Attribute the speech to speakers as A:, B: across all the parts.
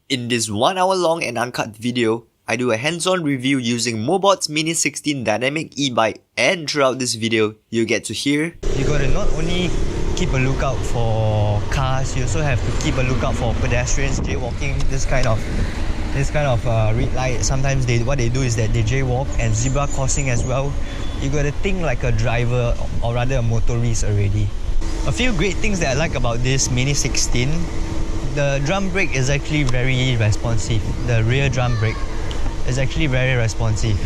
A: In this 1 hour long and uncut video, I do a hands-on review using MOBOT's Mini 16 dynamic e-bike, and throughout this video, you get to hear
B: you gotta not only keep a lookout for cars, you also have to keep a lookout for pedestrians jaywalking, this kind of red light. Sometimes what they do is that they jaywalk, and zebra crossing as well. You gotta think like a driver, or rather a motorist already. A few great things that I like about this Mini 16. The drum brake is actually very responsive. The rear drum brake is actually very responsive.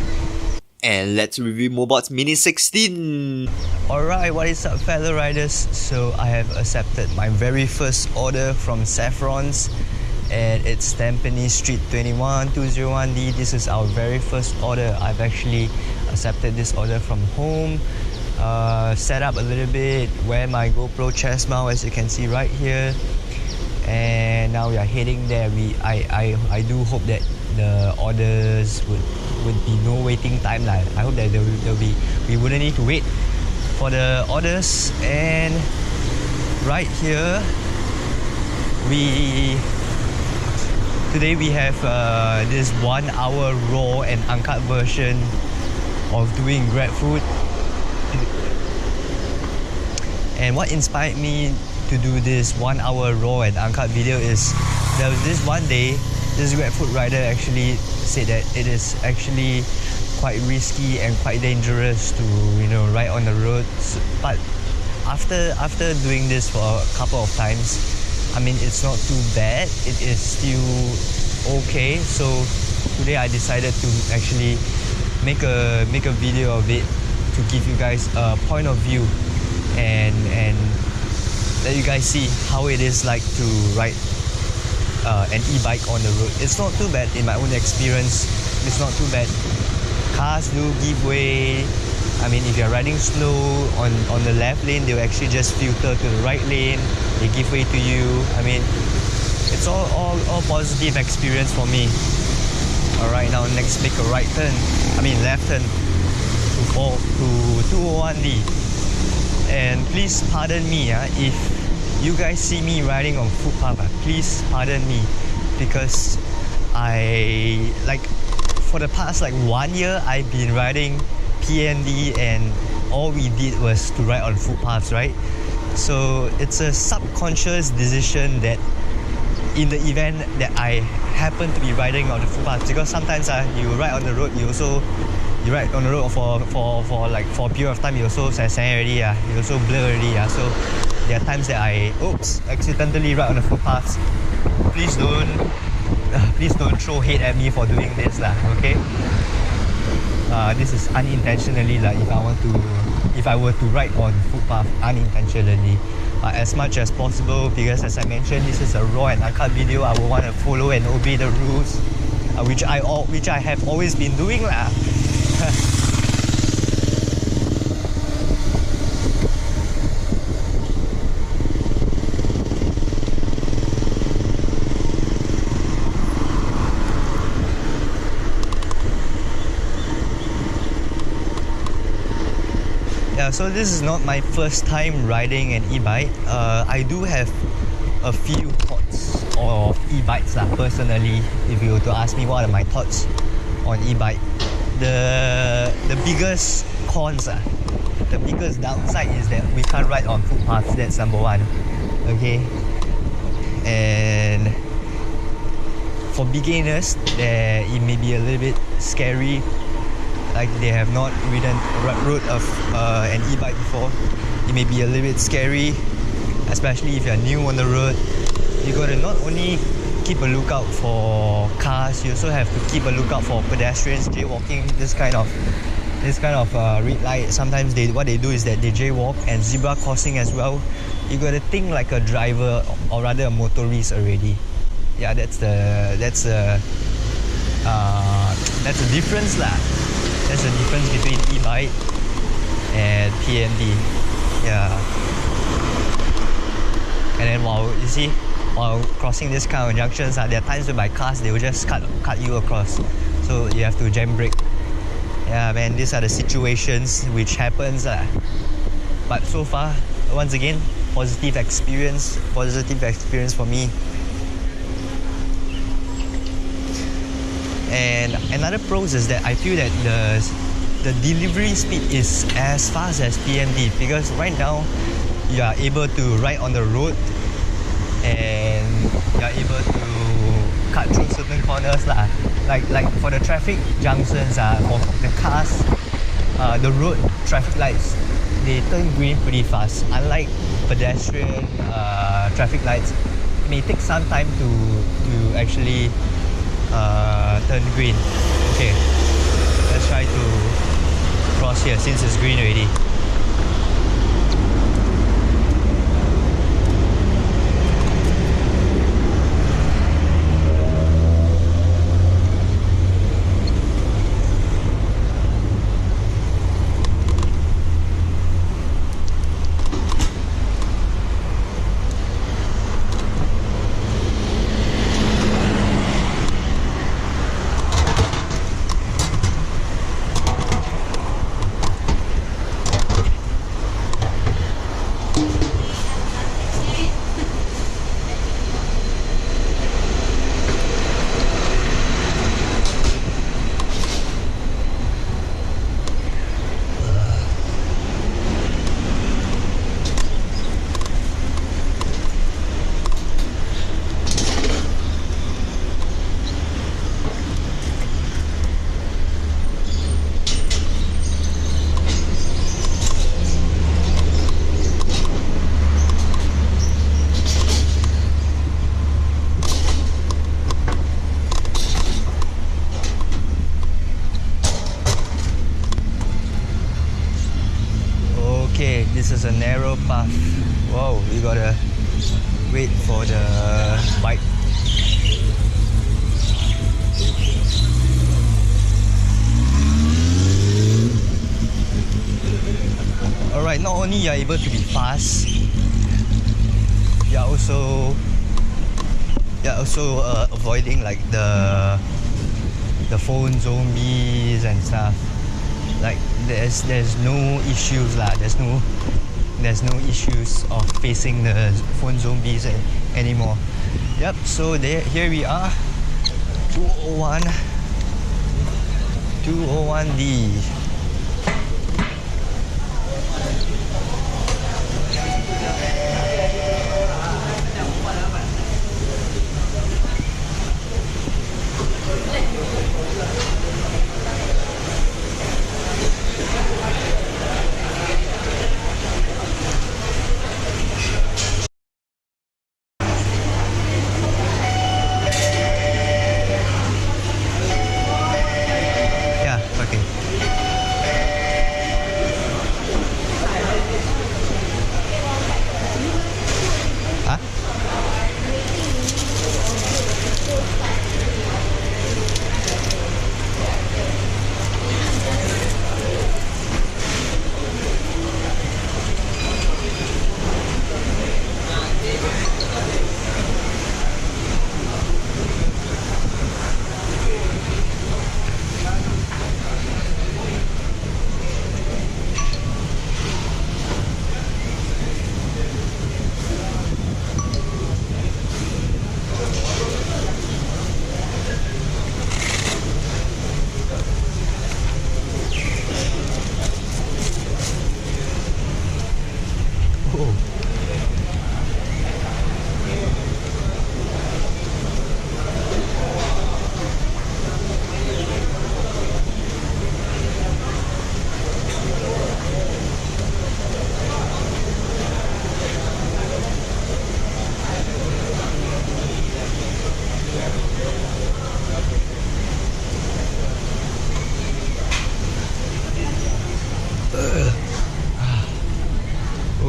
A: And let's review MOBOT's Mini 16.
B: Alright, what is up fellow riders? So I have accepted my very first order from Saffron's, and it's Tampines Street 21201D. This is our very first order. I've actually accepted this order from home. Set up a little bit, wear my GoPro chest mount as you can see right here, and now we are heading there. I do hope that the orders would be no waiting time. I hope that we wouldn't need to wait for the orders. And right here today we have this 1 hour raw and uncut version of doing GrabFood. And what inspired me to do this 1 hour raw and uncut video is there was this one day, this GrabFood rider actually said that it is actually quite risky and quite dangerous to ride on the road. But after doing this for a couple of times, I mean, it's not too bad. It is still okay. So today I decided to actually make a video of it to give you guys a point of view and let you guys see how it is like to ride an e-bike on the road. It's not too bad in my own experience. It's not too bad. Cars do give way. I mean, if you're riding slow on the left lane, they'll actually just filter to the right lane. They give way to you. I mean, it's all positive experience for me. Alright, now next make a left turn to 201D. And please pardon me if you guys see me riding on footpath. Please pardon me, because for the past 1 year I've been riding PND, and all we did was to ride on footpaths, right? So it's a subconscious decision that in the event that I happen to be riding on the footpath, because sometimes you ride on the road, you ride on the road for a period of time, you also already, you also blur already, so there are times that I accidentally ride on the footpaths. Please don't throw hate at me for doing this, okay? This is unintentionally, if I were to ride on footpath unintentionally. But as much as possible, because as I mentioned, this is a raw and uncut video, I will want to follow and obey the rules, which I have always been doing lah. Yeah, so this is not my first time riding an e-bike. I do have a few thoughts of e-bikes personally. If you were to ask me what are my thoughts on e-bike, the biggest cons, the biggest downside is that we can't ride on footpaths. That's number one. Okay, and for beginners, it may be a little bit scary. Like they have not rode an e-bike before. It may be a little bit scary, especially if you're new on the road. You gotta not only keep a lookout for cars, you also have to keep a lookout for pedestrians jaywalking, this kind of red light. Sometimes what they do is that they jaywalk, and zebra crossing as well. You gotta think like a driver, or rather a motorist already. Yeah, that's the difference lah. That's the difference between e-bike and PND. Yeah. And then while crossing this kind of junctions, there are times whereby cars, they will just cut you across. So you have to jam brake. Yeah, man, these are the situations which happens. But so far, once again, positive experience for me. And another pros is that I feel that the delivery speed is as fast as PMD, because right now you are able to ride on the road and you are able to cut through certain corners lah. Like for the traffic junctions, for the cars, the road traffic lights, they turn green pretty fast. Unlike pedestrian traffic lights, it may take some time to actually turn green. Okay, let's try to cross here since it's green already. Okay, this is a narrow path. Whoa, you gotta wait for the bike. Alright, not only you are able to be fast, you are also avoiding like the phone zombies and stuff. Like there's no issues lah. There's no issues of facing the phone zombies anymore. Yep. So here we are, 201D.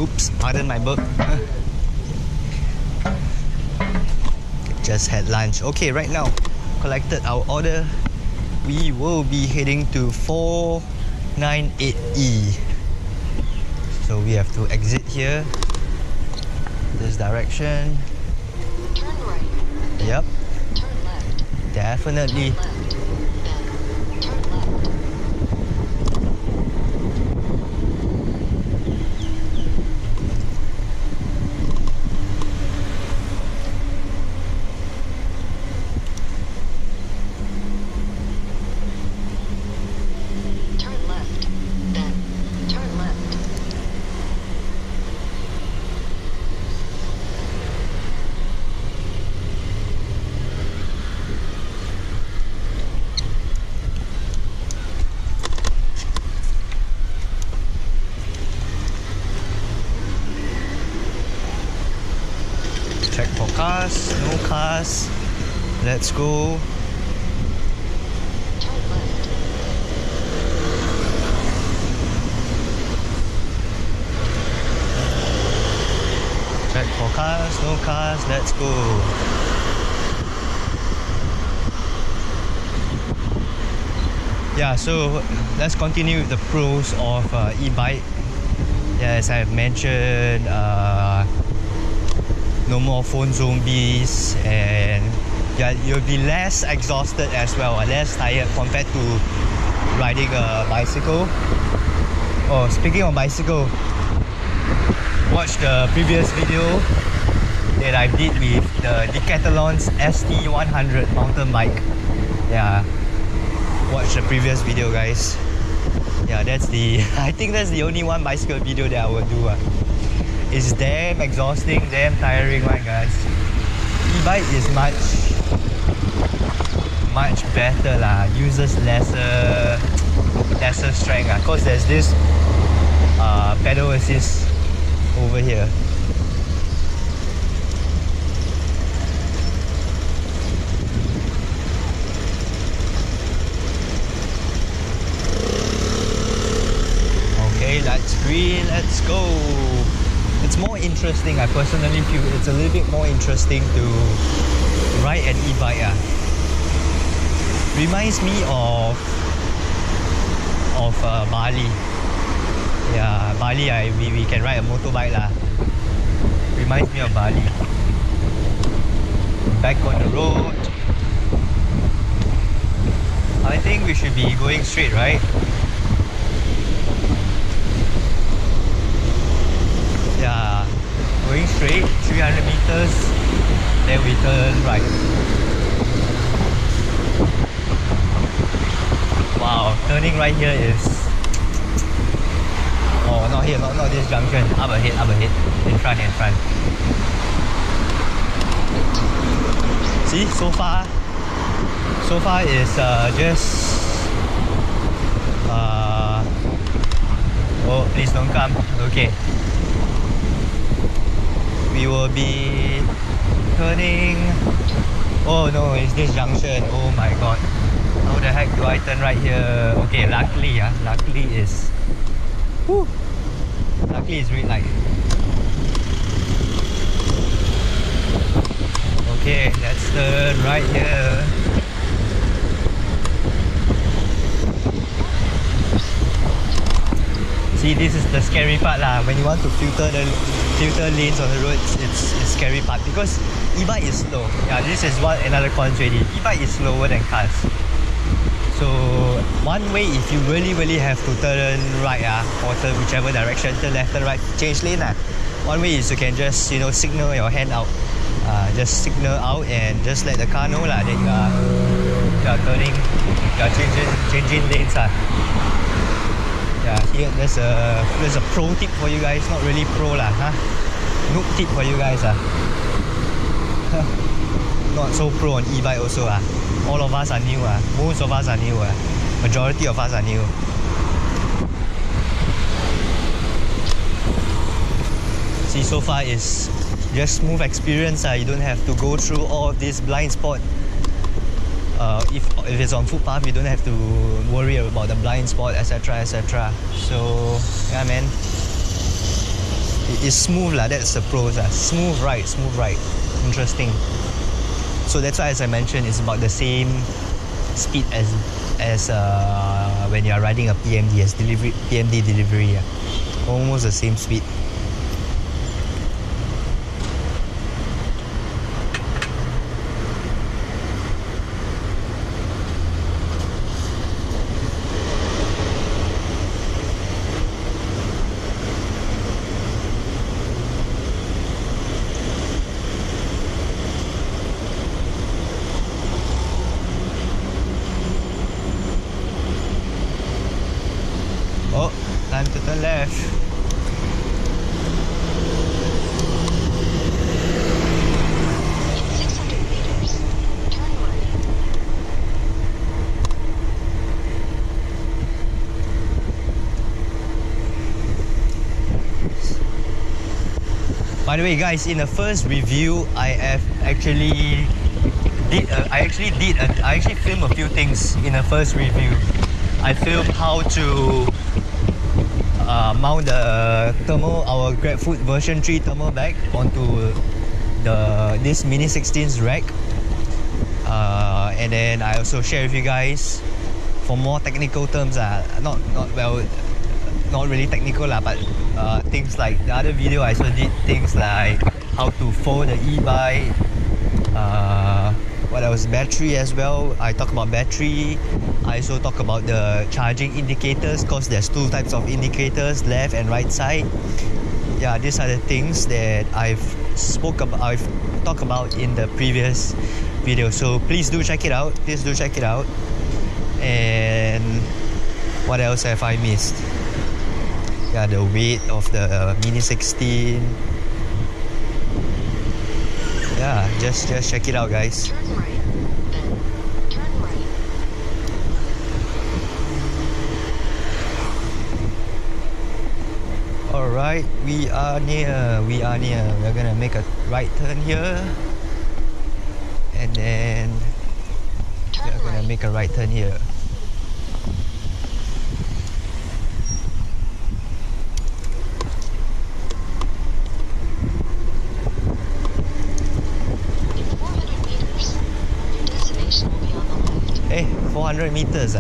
B: Oops, pardon my burp. Just had lunch. Okay, right now, collected our order. We will be heading to 498E. So we have to exit here. This direction.
C: Turn right.
B: Yep.
C: Turn left.
B: Definitely.
C: Turn left. Turn left.
B: cars. Let's go.
C: Turn left.
B: Check for cars, no cars, let's go. Yeah, so let's continue with the pros of e-bike. Yeah, as I've mentioned, no more phone zombies, and yeah, you'll be less exhausted as well, less tired compared to riding a bicycle. Oh, speaking of bicycle, watch the previous video that I did with the Decathlon's ST100 mountain bike. Yeah, watch the previous video, guys. Yeah, that's the I think that's the only one bicycle video that I will do. It's damn exhausting, damn tiring one, guys. E-bike is much better lah. Uses lesser strength cause there's this pedal assist over here. Okay, that's green, let's go. It's more interesting, I personally feel it's a little bit more interesting to ride an e-bike. Reminds me of Bali. Yeah, Bali, we can ride a motorbike lah. Reminds me of Bali. Back on the road. I think we should be going straight, right? Yeah, going straight, 300 meters, then we turn right. Wow, turning right here is... Oh, not here, not this junction. Up ahead, in front. See, so far is just... Oh, please don't come. Okay. We will be turning... Oh no, it's this junction. Oh my god. How the heck do I turn right here? Okay, luckily is... Whew. Luckily it's red light. Okay, let's turn right here. See, this is the scary part lah. When you want to filter lanes on the road, it's scary part because e-bike is slow. Yeah, this is another cons already. E-bike is slower than cars. So one way, if you really have to turn right or turn whichever direction, turn left, turn right, change lane one way is you can just signal your hand out, just signal out and just let the car know that you are turning, you are changing lanes Yeah, here there's a pro tip for you guys, not really pro lah, noob tip for you guys Not so pro on e-bike also All of us are new most of us are new majority of us are new. See, so far is just smooth experience you don't have to go through all of this blind spot. If it's on footpath, you don't have to worry about the blind spot, etc. So yeah, man, it's smooth lah. That's the pros smooth ride, interesting. So that's why, as I mentioned, it's about the same speed as when you are riding a PMD delivery. Almost the same speed. Oh, time to turn left.
C: In 600 meters, turn right.
B: By the way, guys, in the first review, I have actually I actually filmed a few things in the first review. I filmed how to mount the our GrabFood version 3 thermal bag onto this Mini 16's rack. And then I also share with you guys for more technical terms, not really technical but things like the other video I also did things like how to fold the e-bike, what else, battery as well. I talk about battery. I also talk about the charging indicators, because there's two types of indicators, left and right side. Yeah, these are the things that I've talked about in the previous video, so please do check it out. And what else have I missed? Yeah, the weight of the Mini 16. Yeah, just check it out, guys.
C: Turn right, then turn right.
B: Alright, we are near. We're gonna make a right turn here. And then
C: Turn
B: we're gonna
C: right.
B: make a right turn here.
C: In 400 meters, your destination will be on the left.
B: Hey, 400 meters.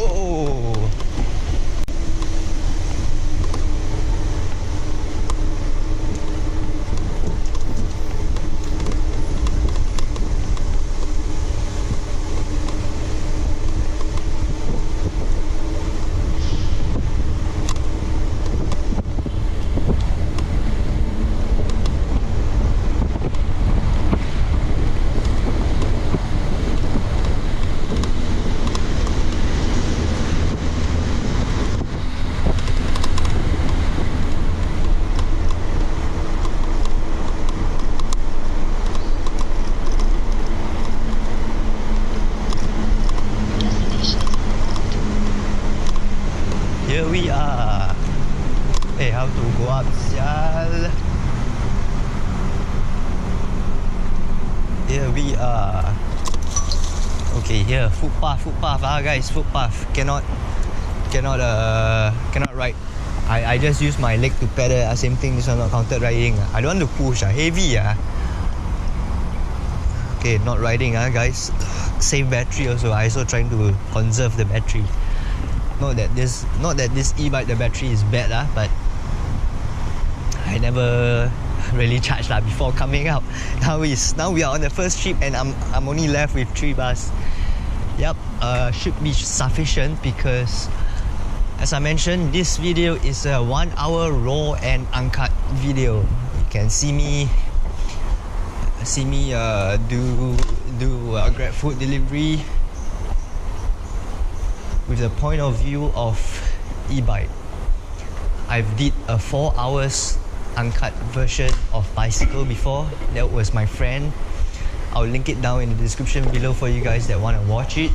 B: Oh. Here we are. Hey, how to go up, sial? Here we are. Okay, here footpath, guys, footpath. Cannot ride. I just use my leg to pedal. Same thing. This one not counted riding. I don't want to push. Heavy. Okay, not riding. Guys. Save battery also. I also trying to conserve the battery. Not that this e-bike the battery is bad but I never really charged before coming out. Now we are on the first trip and I'm only left with 3 bars. Yep, should be sufficient, because as I mentioned, this video is a 1 hour raw and uncut video. You can see me do GrabFood delivery with the point of view of e-bike. I've did a 4 hours uncut version of bicycle before. That was my friend. I'll link it down in the description below for you guys that want to watch it.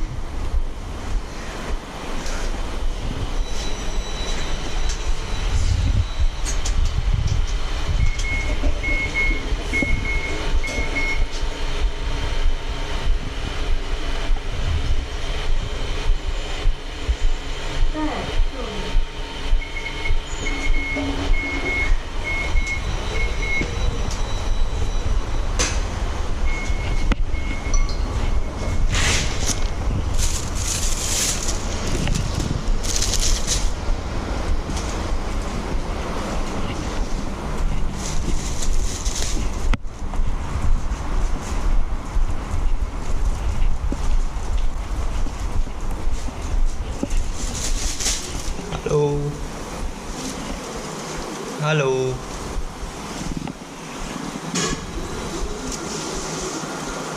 B: Hello.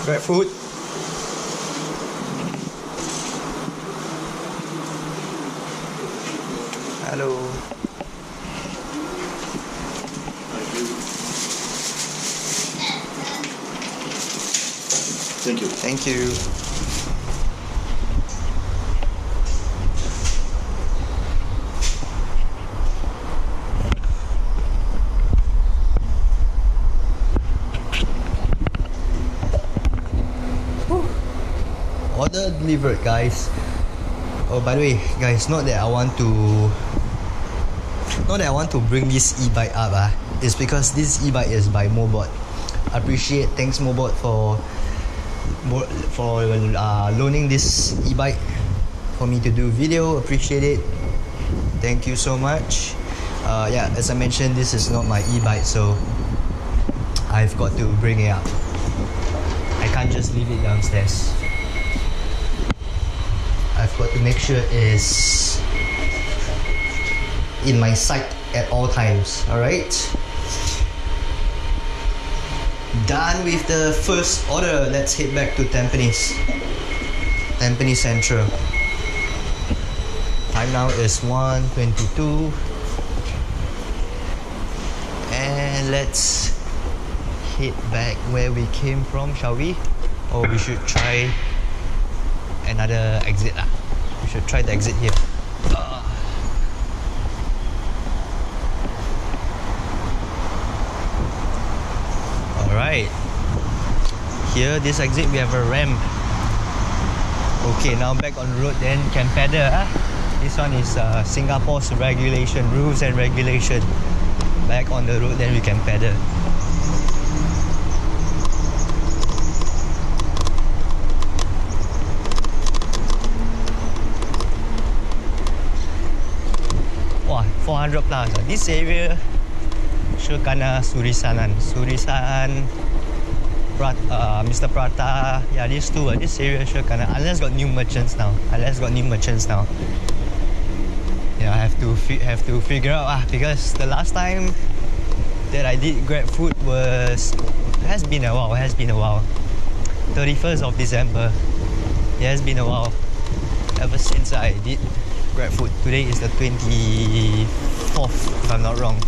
B: GrabFood. Hello.
D: Thank you.
B: Thank you. order delivered, guys. Oh, by the way, guys, not that I want to bring this e-bike up. It's because this e-bike is by MOBOT. Thanks MOBOT for loaning this e-bike for me to do video. Appreciate it. Thank you so much. Yeah, as I mentioned, this is not my e-bike, so I've got to bring it up. I can't just leave it downstairs. I've got to make sure it's in my sight at all times. Alright, done with the first order. Let's head back to Tampines Central. Time now is 1:22, and let's head back where we came from, shall we? Or we should try another exit. We should try the exit here. Alright, here, this exit, we have a ramp. Okay, now back on the road, then can pedal. This one is Singapore's rules and regulation. Back on the road, then we can pedal. Wah, 400 plus. This area sure kena Surisan, Mr. Prata. Yeah, these two. This area sure kena. Unless got new merchants now. Yeah, I have to figure out because the last time that I did GrabFood has been a while. 31st of December. It has been a while ever since I did GrabFood. Today is the 24th, if I'm not wrong.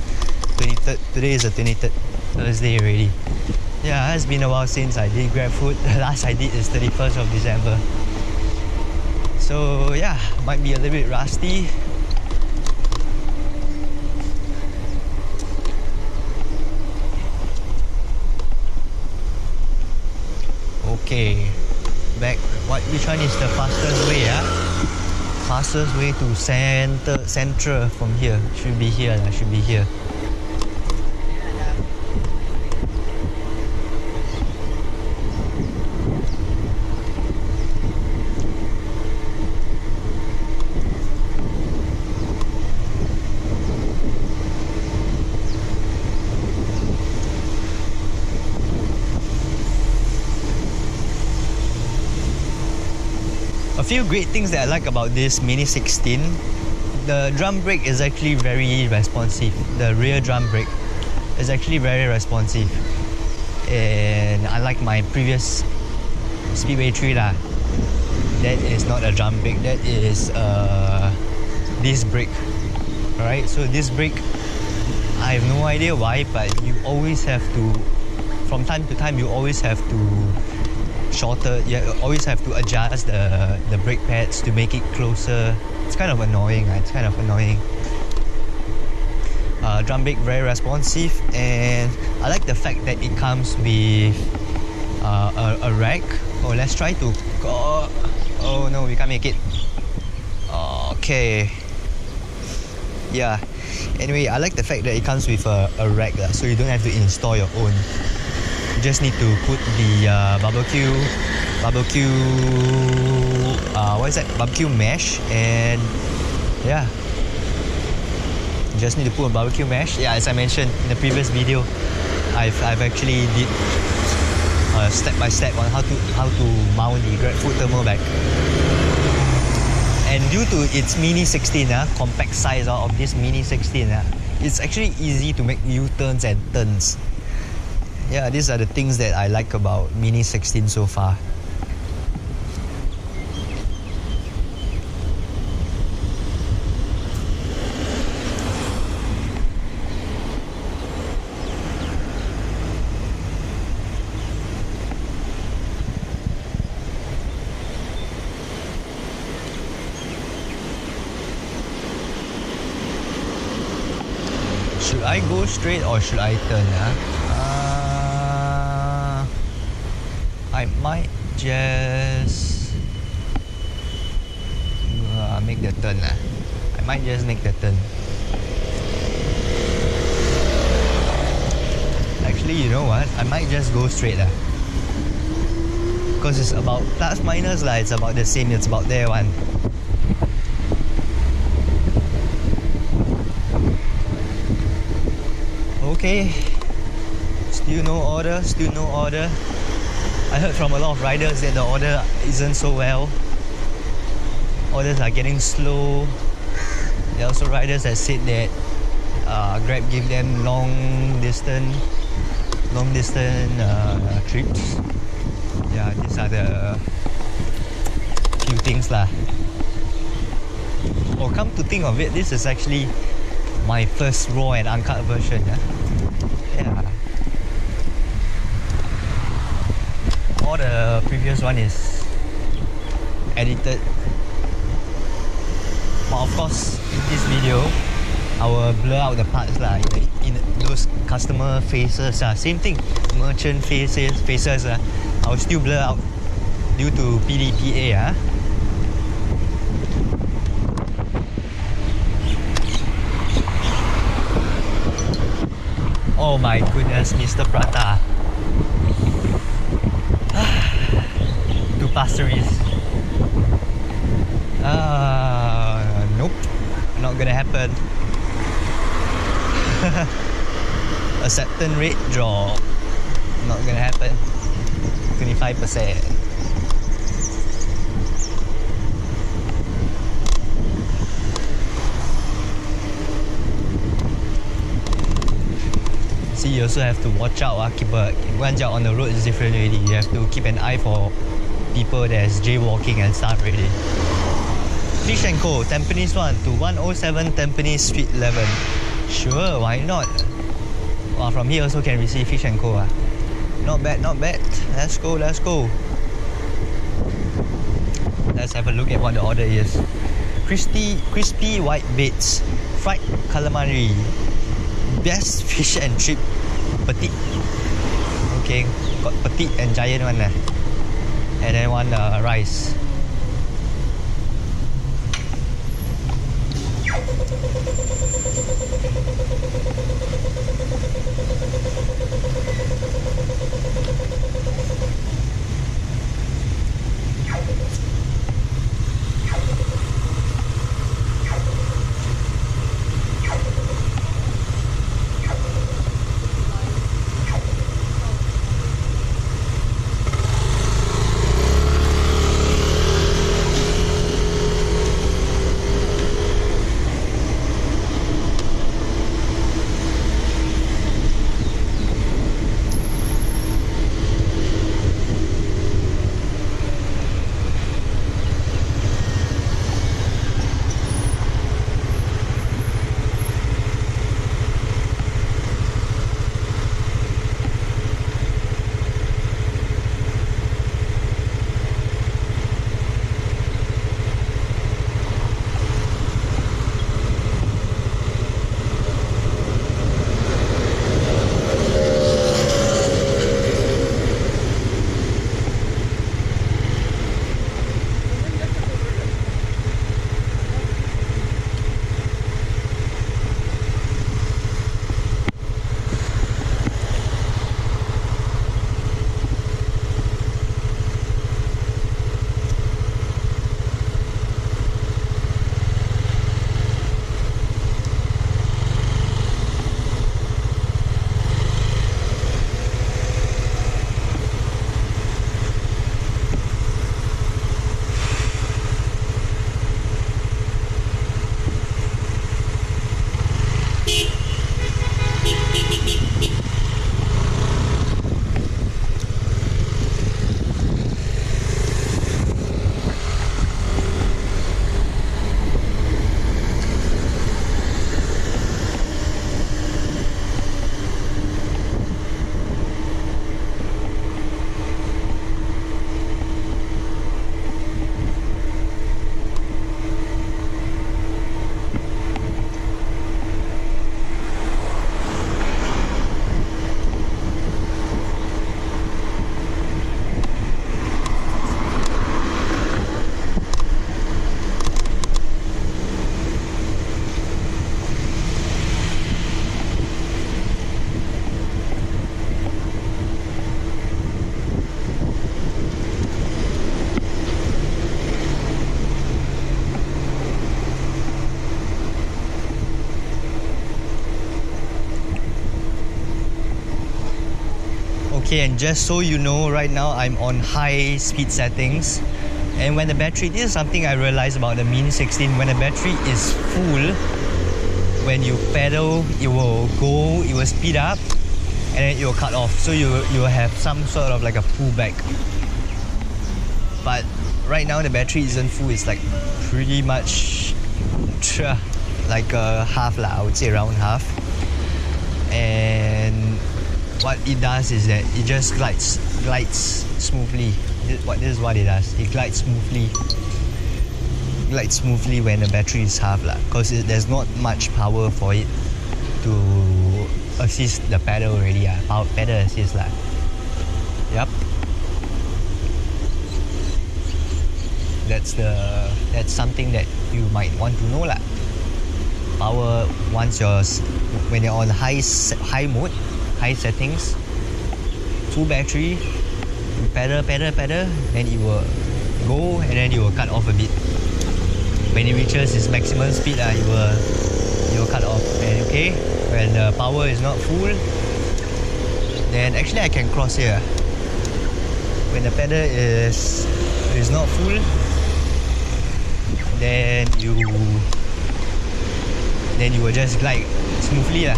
B: 23rd. Today is the 23rd, Thursday already. Yeah, it has been a while since I did GrabFood. The last I did is 31st of December. So yeah, might be a little bit rusty. Okay, back. Which one is the fastest way? Fastest way to Central from here. Should be here. A few great things that I like about this Mini 16. The drum brake is actually very responsive. The rear drum brake is actually very responsive. And unlike my previous Speedway 3 that is not a drum brake, that is disc brake. Alright, so disc brake, I have no idea why, but you always have to, from time to time, you always have to you always have to adjust the brake pads to make it closer. It's kind of annoying. Drum brake very responsive, and I like the fact that it comes with a rack. Oh, let's try to go. Oh no, we can't make it. Okay. Yeah. Anyway, I like the fact that it comes with a rack, so you don't have to install your own. You just need to put the barbecue mesh, and yeah, you just need to put a barbecue mesh. Yeah, as I mentioned in the previous video, I've actually did step by step on how to mount the GrabFood thermal bag. And due to its Mini 16, compact size of this Mini 16, it's actually easy to make U-turns and turns. Yeah, these are the things that I like about Mini 16 so far. Should I go straight or should I turn? I might just make the turn. I might just make the turn. Actually, you know what? I might just go straight. Because it's about plus minus it's about the same. It's about there one. Okay. Still no order. Still no order. I heard from a lot of riders that the order isn't so well. Orders are getting slow. There are also riders that said that Grab give them long distance trips. Yeah, these are the few things lah. Oh, come to think of it, this is actually my first raw and uncut version. Yeah. All the previous one is edited. But of course, in this video, I will blur out the parts in those customer faces. Same thing, merchant faces. I will still blur out due to PDPA. Oh my goodness, Mr. Prata. To Pasir Ris. Nope, not gonna happen. Acceptance rate drop. Not gonna happen. 25%. See, you also have to watch out. Once you're on the road, it's different already. You have to keep an eye for people that's jaywalking and stuff already. Fish & Co, Tampines 1 to 107 Tampines Street 11. Sure, why not? Well, from here also can receive Fish & Co. Not bad, not bad. Let's go. Let's have a look at what the order is. Crispy white bits, fried calamari, best fish and chip, petite. Okay, got petite and giant one. And then one rice. Okay, and just so you know, right now I'm on high speed settings. And when the battery, this is something I realized about the Mini 16, when the battery is full, when you pedal, it will speed up, and then it will cut off. So you will have some sort of like a pullback. But right now the battery isn't full, it's like pretty much like a half lah, I would say around half. And what it does is that it just glides smoothly. This is what it does. It glides smoothly when the battery is half lah, because there's not much power for it to assist the pedal already. Pedal assist lah. Yep. That's something that you might want to know lah. Power when you're on high mode, high settings, full battery, you pedal, then it will go and then it will cut off a bit. When it reaches its maximum speed, it will cut off. And okay, when the power is not full, then actually I can cross here. When the pedal is not full, then you will just glide smoothly lah.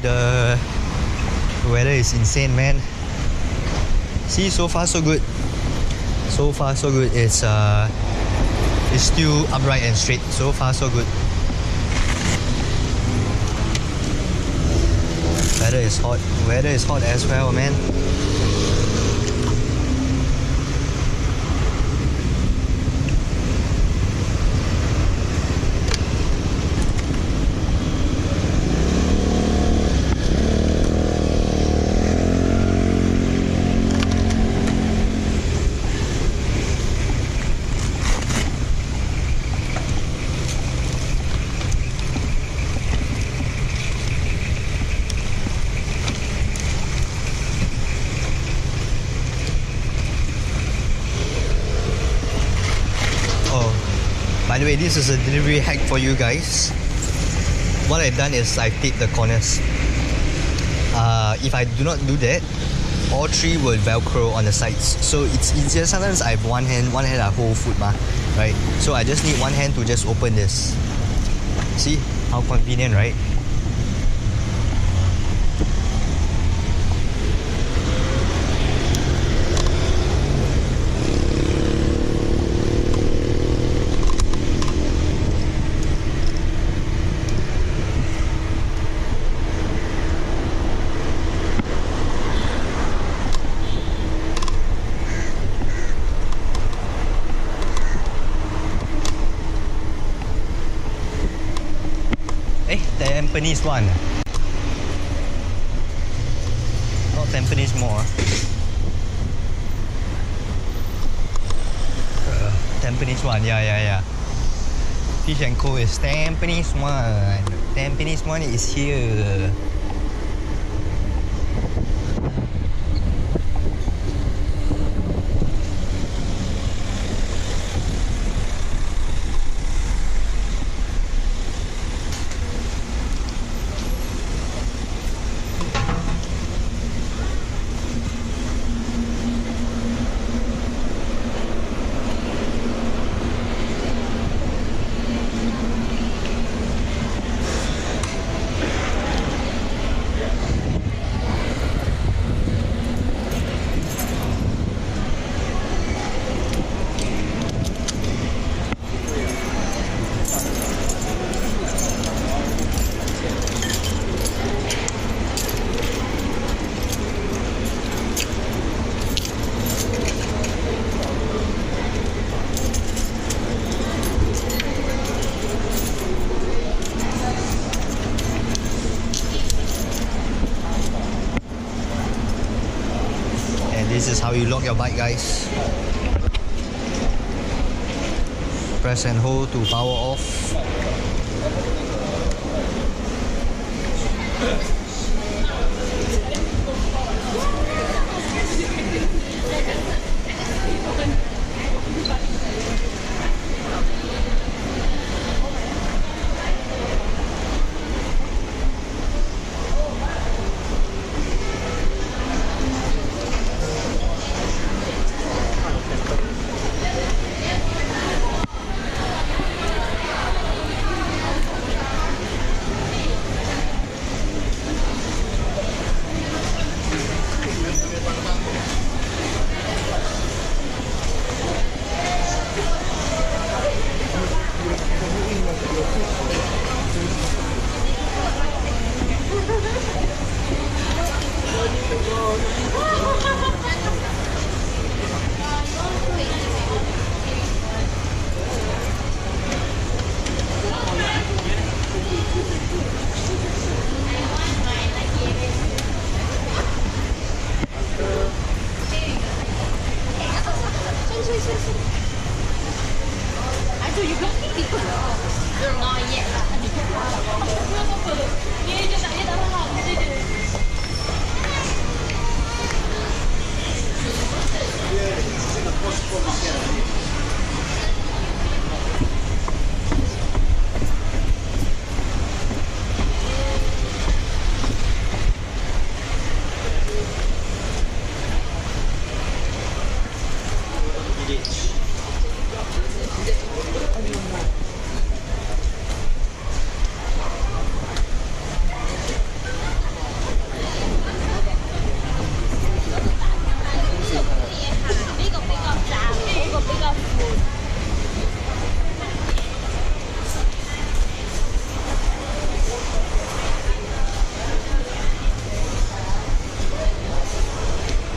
B: The weather is insane, man. See, so far so good. It's still upright and straight. So far so good. Weather is hot as well, man. By the way, this is a delivery hack for you guys. What I've done is I've taped the corners. If I do not do that, all three will velcro on the sides. So it's easier. Sometimes I have one hand I hold food right? So I just need one hand to just open this. See how convenient, right? Tampines one. Not Tampines Mall. Tampines one, yeah. Fish and Co is Tampines one. Tampines one is here. This is how you lock your bike, guys. Press and hold to power off.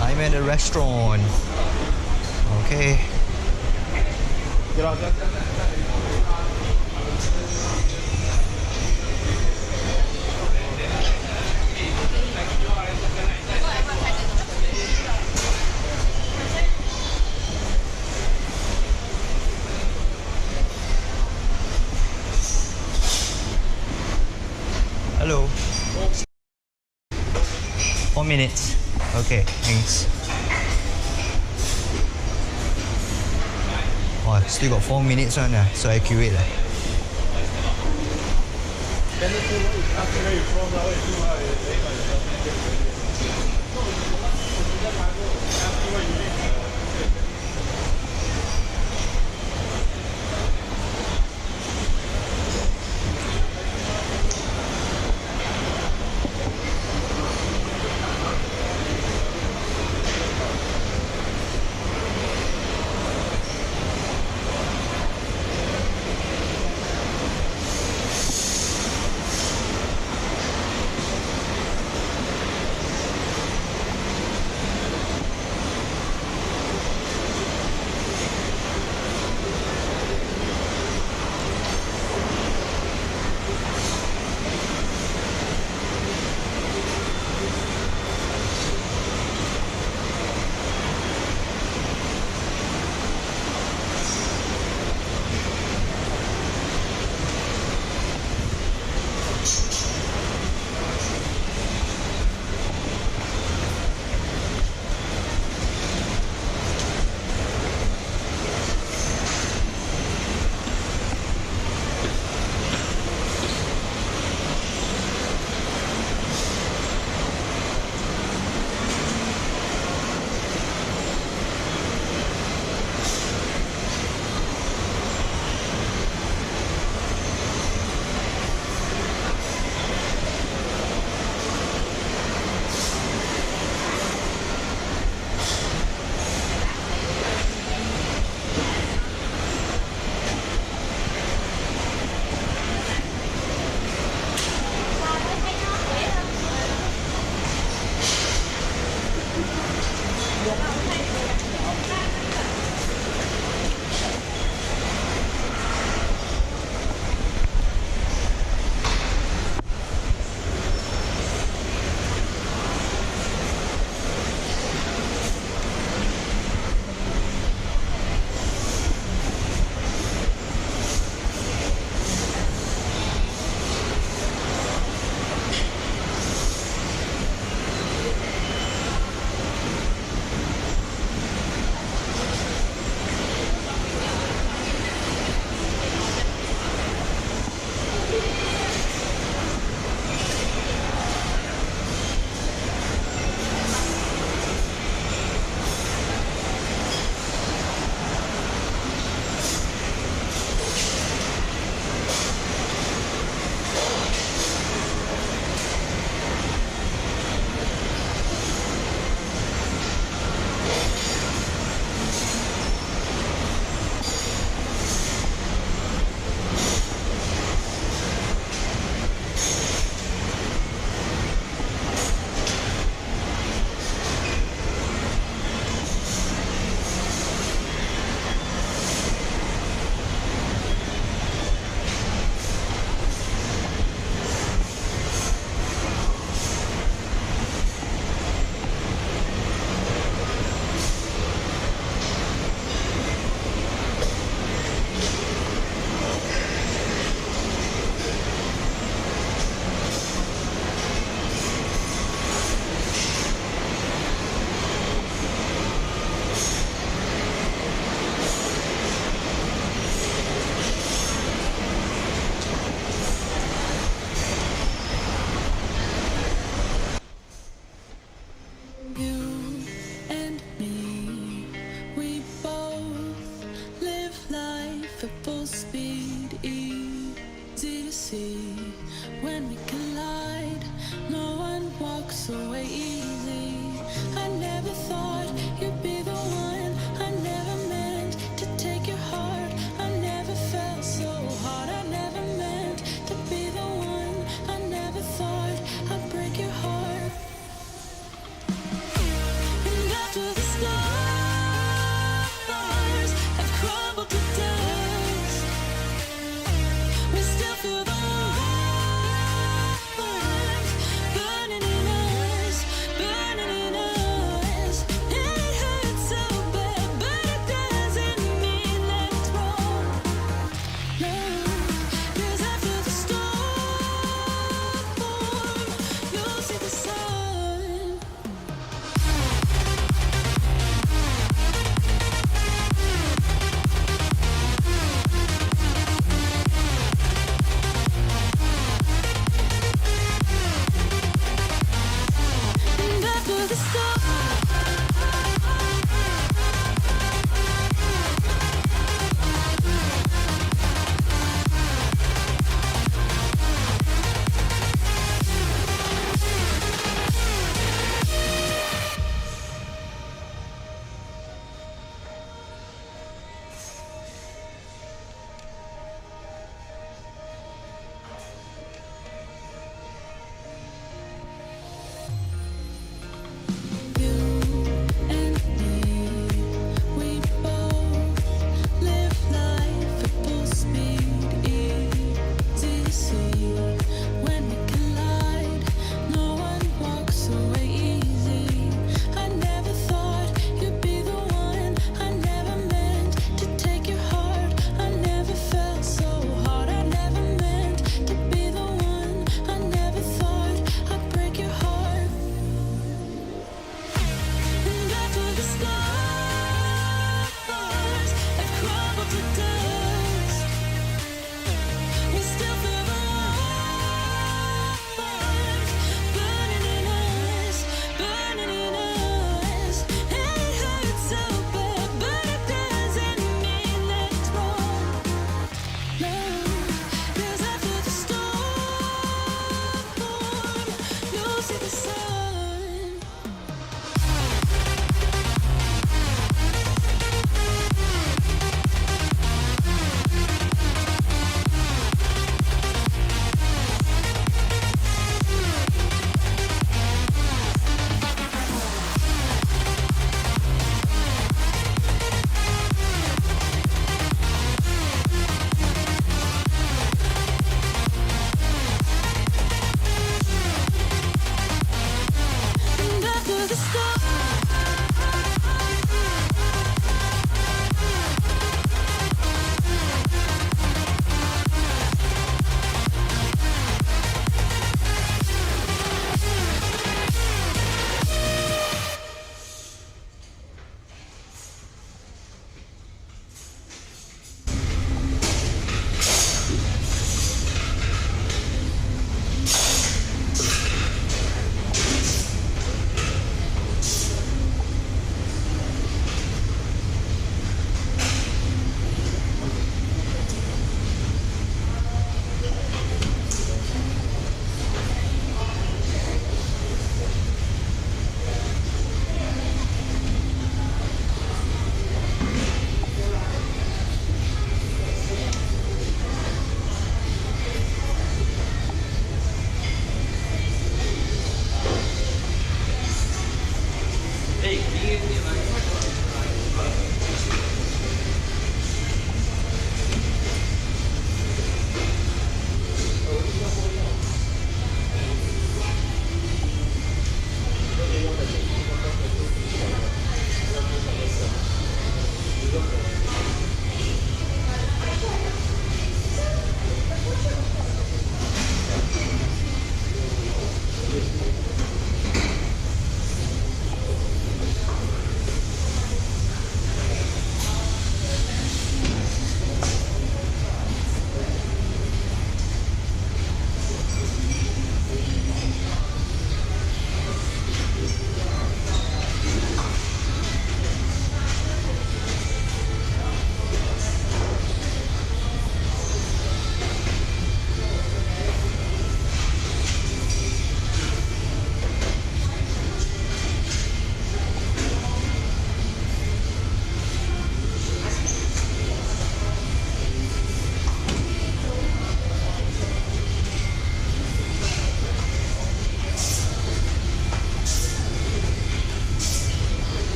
B: I'm at a restaurant. Okay. Hello. 4 minutes. Okay, thanks. Oh, still got 4 minutes on, so accurate.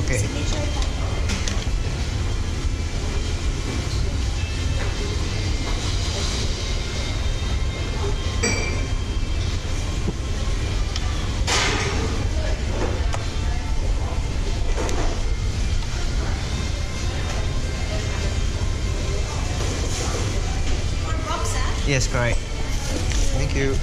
B: Okay. Yes, correct. Thank you.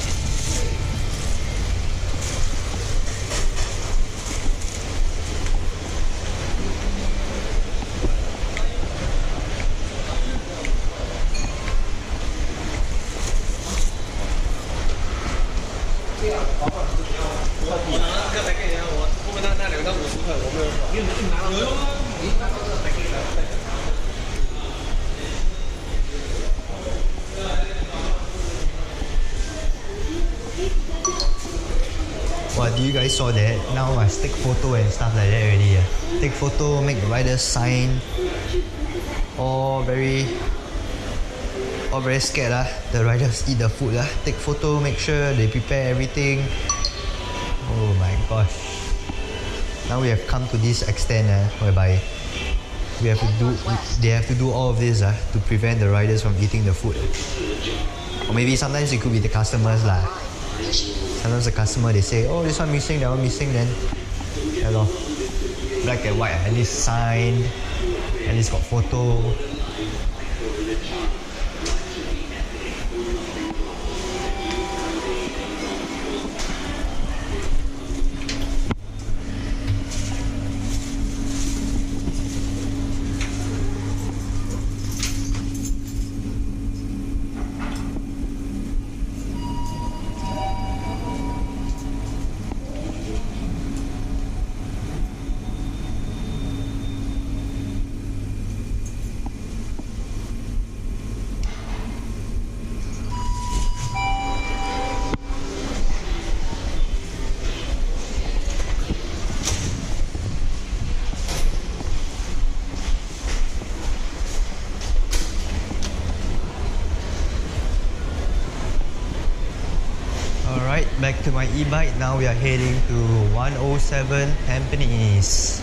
B: What, do you guys saw that? Now I take photo and stuff like that already. Take photo, make the riders sign. All very scared. The riders eat the food. Take photo, make sure they prepare everything. Oh my gosh. Now we have come to this extent whereby they have to do all of this to prevent the riders from eating the food. Or maybe sometimes it could be the customers lah. Sometimes the customer, they say, oh, this one missing, that one missing, then hello, black and white, at least signed, at least got photo. Alright, back to my e-bike. Now we are heading to 107 Tampines.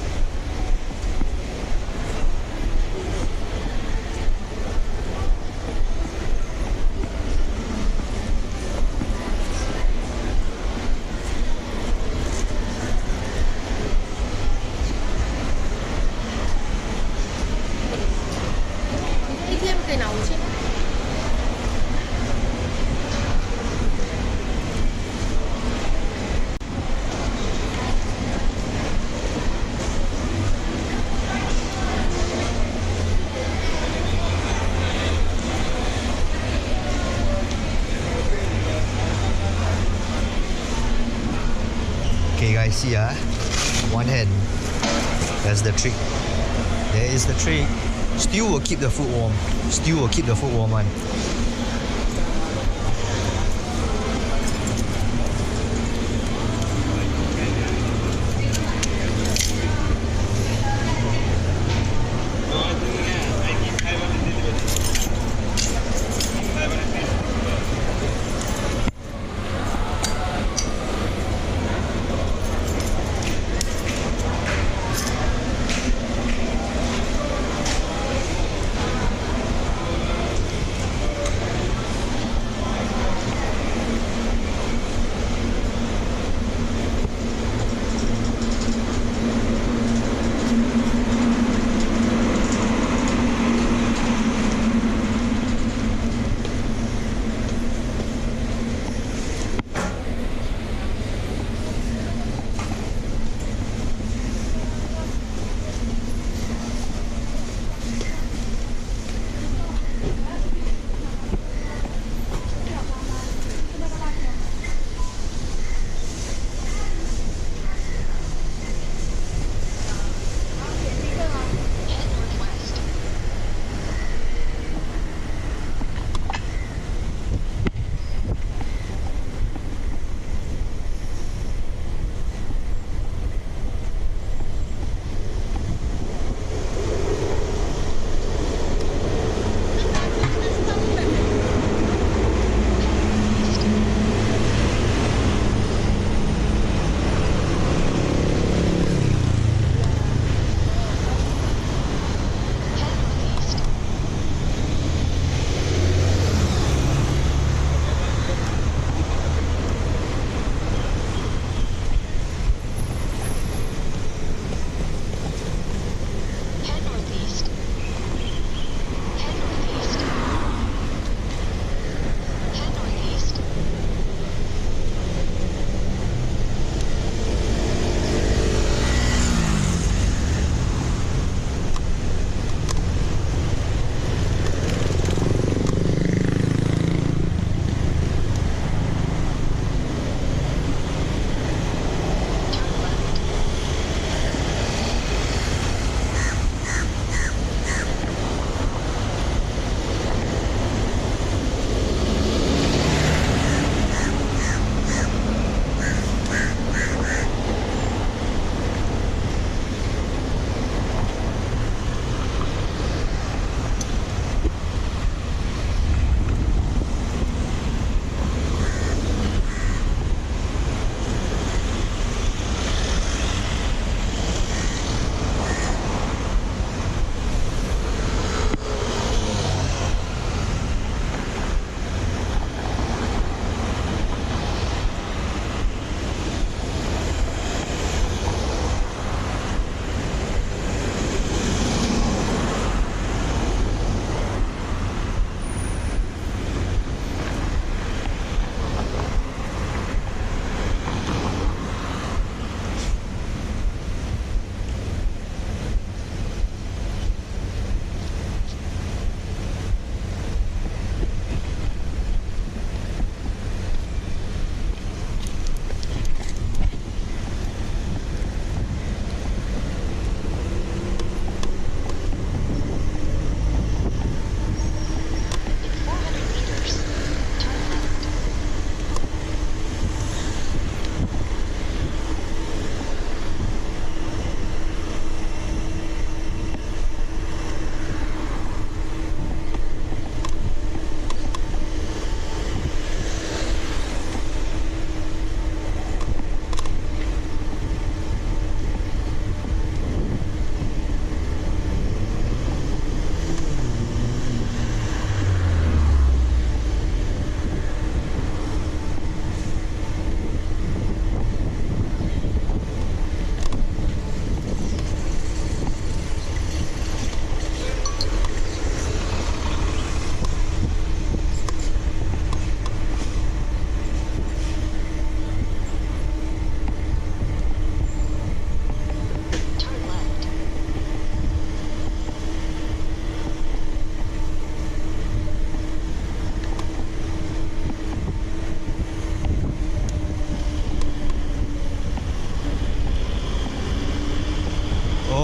B: Okay guys, see one hand. That's the trick. There is the trick. Stew will keep the food warm. Stew will keep the food warm one.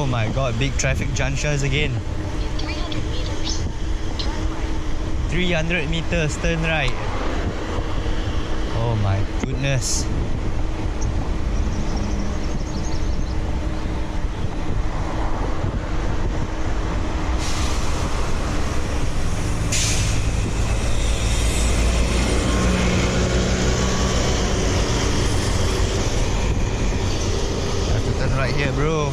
B: Oh my god, big traffic junctions again.
C: In 300 meters, turn right.
B: 300 meters, turn right. Oh my goodness. Have to turn right here, bro.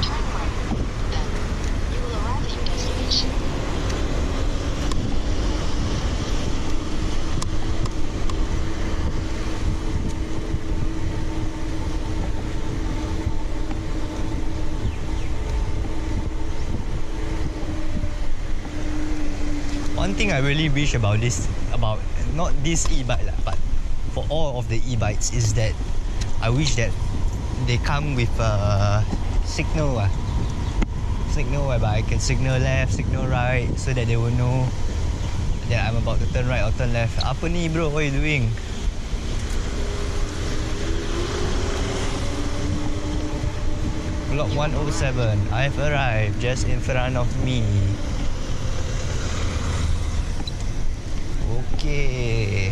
C: Turn right. Then, you will arrive at your destination.
B: One thing I really wish about this, about not this e-bike lah, but for all of the e-bikes is that I wish that they come with a signal signal whereby I can signal left, signal right, so that they will know that I'm about to turn right or turn left. Apa ni bro, what are you doing? Block 107, I've arrived just in front of me. Okay.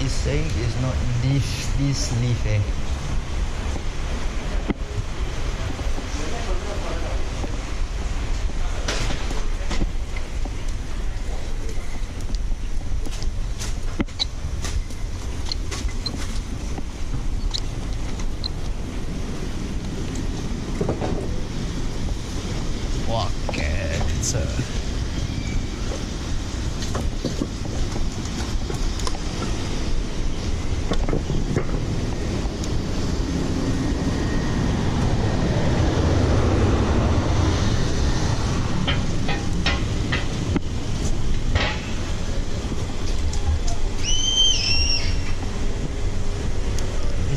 B: It's saying it's not this leaf eh. Wah, cancer.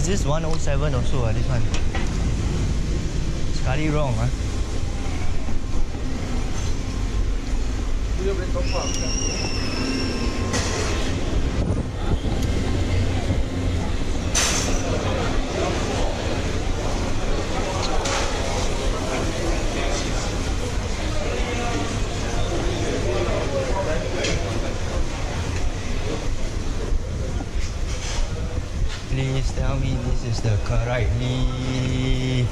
B: Is this 107 also this one? Sekali wrong Please tell me this is the correct leaf.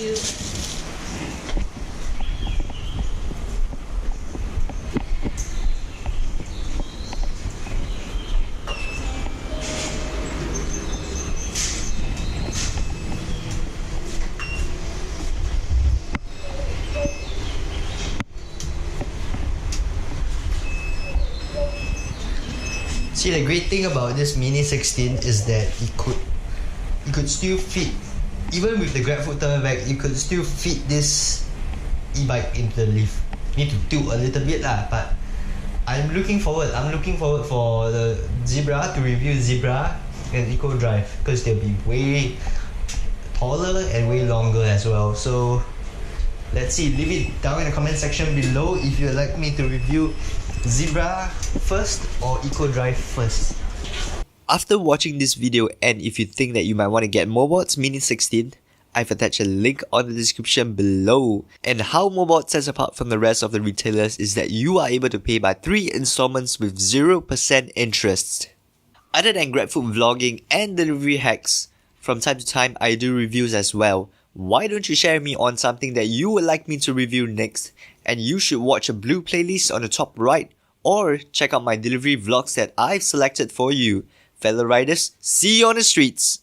C: you.
B: See, the great thing about this Mini 16 is that it could still fit, even with the GrabFood turbo bag, you could still fit this e-bike into the lift. Need to tilt a little bit lah, but I'm looking forward for the Zebra, to review Zebra and Eco Drive, because they'll be way taller and way longer as well. So let's see, leave it down in the comment section below if you'd like me to review Zebra first or Eco Drive first.
A: After watching this video, and if you think that you might want to get MOBOT's Mini 16, I've attached a link on the description below. And how MOBOT sets apart from the rest of the retailers is that you are able to pay by 3 installments with 0% interest. Other than GrabFood vlogging and delivery hacks, from time to time I do reviews as well. Why don't you share me on something that you would like me to review next? And you should watch a blue playlist on the top right, or check out my delivery vlogs that I've selected for you. Fellow riders, see you on the streets!